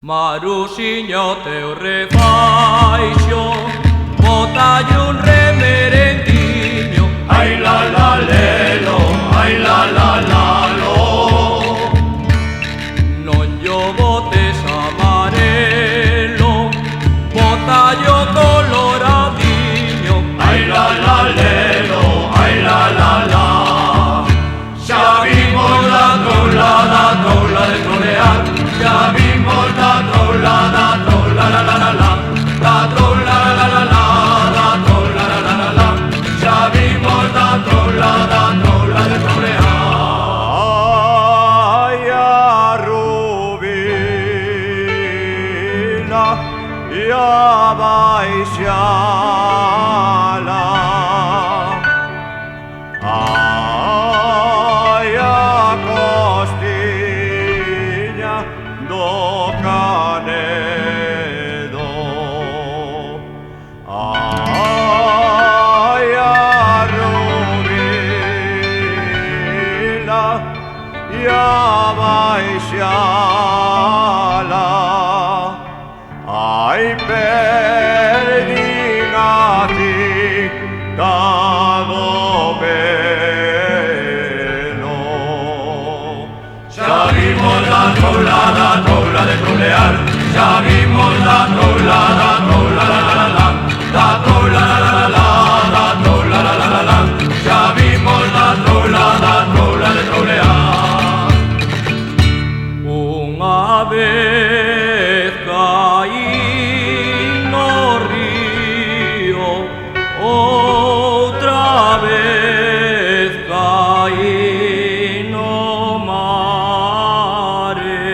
Maruxiño teu refaixo, botalle un remerendiño. Ai la la lelo, ai la la la lo. Non yo botes amarelo, botalle o coloradiño. Ai la la lelo, ai la la la. Xa vimos la troula de trolear. Xa vimos la troula la la la la. La troula la la la, la troula la la la. Xa vimos la troula de trolear. Ai a rubila e a baixala. Ai a costiña do canedo. Ai a rubila e a baixala. Ai perdín a tinta do pelo. Xa vimos la troula de trolear. Xa vimos la troula la la la la. La troula la la la, la troula la la la. Xa vimos la troula de trolear. Unha vez caí no río, outra vez caí no mare.